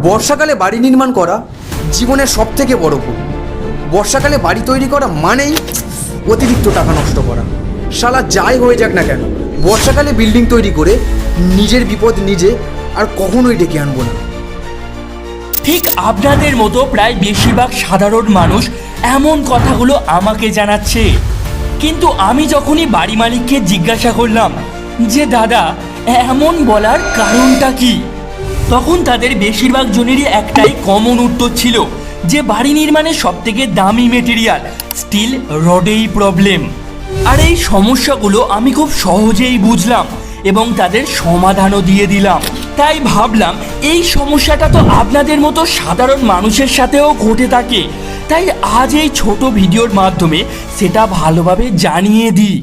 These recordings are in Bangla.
বর্ষাকালে বাড়ি নির্মাণ করা জীবনের সবথেকে বড় ভুল। বর্ষাকালে বাড়ি তৈরি করা মানেই অতিরিক্ত টাকা নষ্ট করা। শালা যাই হয়ে যাক না কেন, বর্ষাকালে বিল্ডিং তৈরি করে নিজের বিপদ নিজে আর কখনোই ডেকে আনবো না। ঠিক আপনাদের মতো প্রায় বেশিরভাগ সাধারণ মানুষ এমন কথাগুলো আমাকে জানাচ্ছে, কিন্তু আমি যখনই বাড়ি মালিককে জিজ্ঞাসা করলাম যে দাদা এমন বলার কারণটা কি, তখন তাদের বেশিরভাগ জনেরই একটাই কমন উত্তর ছিল যে বাড়ি নির্মাণের সবথেকে দামি মেটেরিয়াল স্টিল রডেই প্রবলেম। আর এই সমস্যাগুলো আমি খুব সহজেই বুঝলাম এবং তাদের সমাধানও দিয়ে দিলাম। তাই ভাবলাম এই সমস্যাটা তো আপনাদের মতো সাধারণ মানুষের সাথেও ঘটে থাকে, তাই আজ এই ছোট ভিডিওর মাধ্যমে সেটা ভালোভাবে জানিয়ে দিই।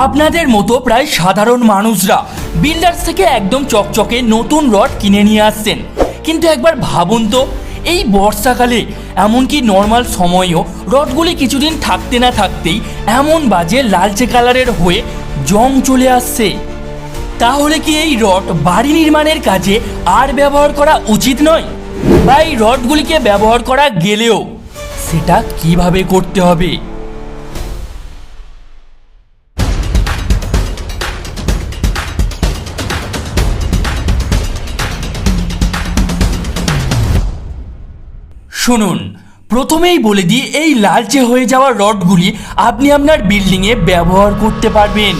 আপনাদের মতো প্রায় সাধারণ মানুষরা বিল্ডার্স থেকে একদম চকচকে নতুন রড কিনে নিয়ে আসছেন, কিন্তু একবার ভাবুন তো এই বর্ষাকালে এমনকি নর্মাল সময়েও রডগুলি কিছুদিন থাকতে না থাকতেই এমন বাজে লালচে কালারের হয়ে জং চলে আসছে। তাহলে কি এই রড বাড়ি নির্মাণের কাজে আর ব্যবহার করা উচিত নয়? বা এই রডগুলিকে ব্যবহার করা গেলেও সেটা কিভাবে করতে হবে? শুনুন, প্রথমেই বলে দিই এই লালচে হয়ে যাওয়া রডগুলি আপনি আপনার বিল্ডিংয়ে ব্যবহার করতে পারবেন,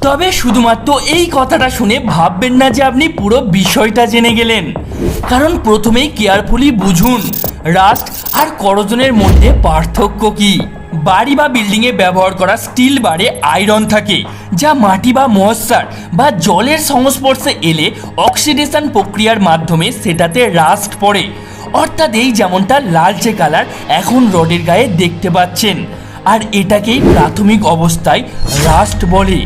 তবে শুধুমাত্র এই কথাটা শুনে ভাববেন না যে আপনি পুরো বিষয়টা জেনে গেলেন। কারণ প্রথমেই কেয়ারফুলি বুঝুন রাস্ট আর করোজনের মধ্যে পার্থক্য কি। বাড়ি বা বিল্ডিংয়ে ব্যবহার করা স্টিল বারে আয়রন থাকে, যা মাটি বা ময়েশ্চার বা জলের সংস্পর্শে এলে অক্সিডেশন প্রক্রিয়ার মাধ্যমে সেটাতে রাস্ট পড়ে, অর্থাৎ এই যেমনটা লালচে কালার এখন রডের গায়ে দেখতে পাচ্ছেন, আর এটাকেই প্রাথমিক অবস্থায় রাস্ট বলে।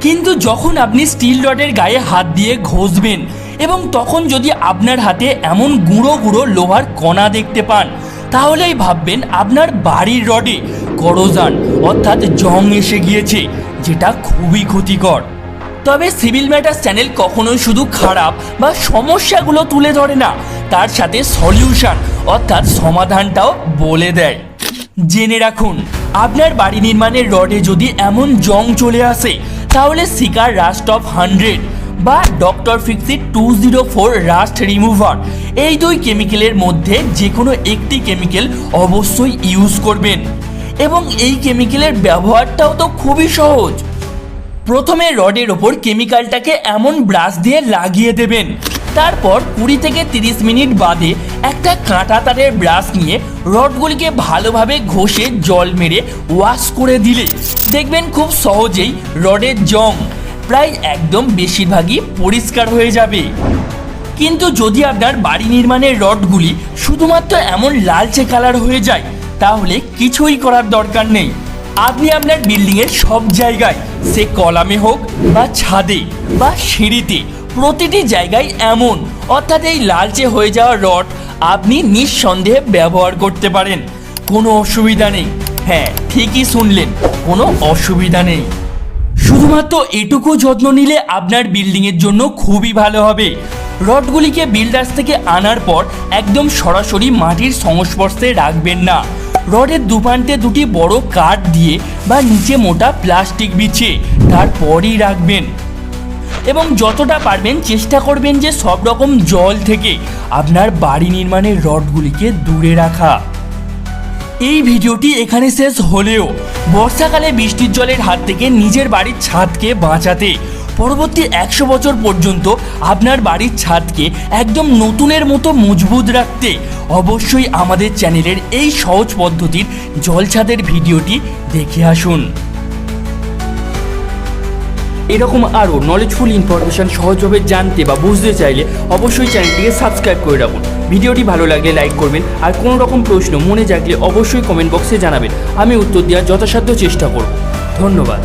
কিন্তু যখন আপনি স্টিল রডের গায়ে হাত দিয়ে ঘষবেন এবং তখন যদি আপনার হাতে এমন গুঁড়ো গুঁড়ো লোহার কণা দেখতে পান, তাহলেই ভাববেন আপনার বাড়ির রডে করোশন অর্থাৎ জং এসে গিয়েছে, যেটা খুবই ক্ষতিকর। তবে সিভিল ম্যাটার্স চ্যানেল কখনোই শুধু খারাপ বা সমস্যাগুলো তুলে ধরে না, তার সাথে সলিউশন অর্থাৎ সমাধানটাও বলে দেয়। জেনে রাখুন, আপনার বাড়ি নির্মাণের রডে যদি এমন জং চলে আসে, তাহলে সিকার রাস্ট অফ 100 বা ডক্টর ফিক্সিট 204 রাস্ট রিমুভার এই দুই কেমিক্যালের মধ্যে যে কোনো একটি কেমিক্যাল অবশ্যই ইউজ করবেন। এবং এই কেমিক্যালের ব্যবহারটাও তো খুবই সহজ। প্রথমে রডের ওপর কেমিক্যালটাকে এমন ব্রাশ দিয়ে লাগিয়ে দেবেন, তারপর 20 থেকে 30 মিনিট বাদে একটা কাঁটা তারের ব্রাশ নিয়ে রডগুলিকে ভালোভাবে ঘষে জল মেরে ওয়াশ করে দিলে দেখবেন খুব সহজেই রডের জং প্রায় একদম বেশিরভাগই পরিষ্কার হয়ে যাবে। কিন্তু যদি আপনার বাড়ি নির্মাণের রডগুলি শুধুমাত্র এমন লালচে কালার হয়ে যায়, তাহলে কিছুই করার দরকার নেই। আপনি আপনার বিল্ডিংয়ের সব জায়গায়, সে কলামে হোক বা ছাদে বা সিঁড়িতে, প্রতিটি জায়গায় এমন অর্থাৎ এই লালচে হয়ে যাওয়া রড আপনি নিঃসন্দেহে ব্যবহার করতে পারেন, কোনো অসুবিধা নেই। হ্যাঁ, ঠিকই শুনলেন, কোনো অসুবিধা নেই। শুধুমাত্র এটুকু যত্ন নিলে আপনার বিল্ডিংয়ের জন্য খুবই ভালো হবে। রডগুলিকে বিল্ডার্স থেকে আনার পর একদম সরাসরি মাটির সংস্পর্শে রাখবেন না। রডের দুপান্তে দুটি বড় কাঠ দিয়ে বা নিচে মোটা প্লাস্টিক বিছিয়ে তারপরই রাখবেন, এবং যতটা পারবেন চেষ্টা করবেন যে সব রকম জল থেকে আপনার বাড়ি নির্মাণের রডগুলিকে দূরে রাখা। এই ভিডিওটি এখানে শেষ হলেও বর্ষাকালে বৃষ্টির জলের হাত থেকে নিজের বাড়ির ছাদকে বাঁচাতে, পরবর্তী 100 বছর পর্যন্ত আপনার বাড়ির ছাদকে একদম নতুনের মতো মজবুত রাখতে অবশ্যই আমাদের চ্যানেলের এই সহজ পদ্ধতির জলছাদের ভিডিওটি দেখে আসুন। এরকম আরও নলেজফুল ইনফরমেশন সহজভাবে জানতে বা বুঝতে চাইলে অবশ্যই চ্যানেলটিকে সাবস্ক্রাইব করে রাখুন। ভিডিওটি ভালো লাগলে লাইক করবেন, আর কোনো রকম প্রশ্ন মনে জাগলে অবশ্যই কমেন্ট বক্সে জানাবেন। আমি উত্তর দেওয়ার যথাসাধ্য চেষ্টা করব। ধন্যবাদ।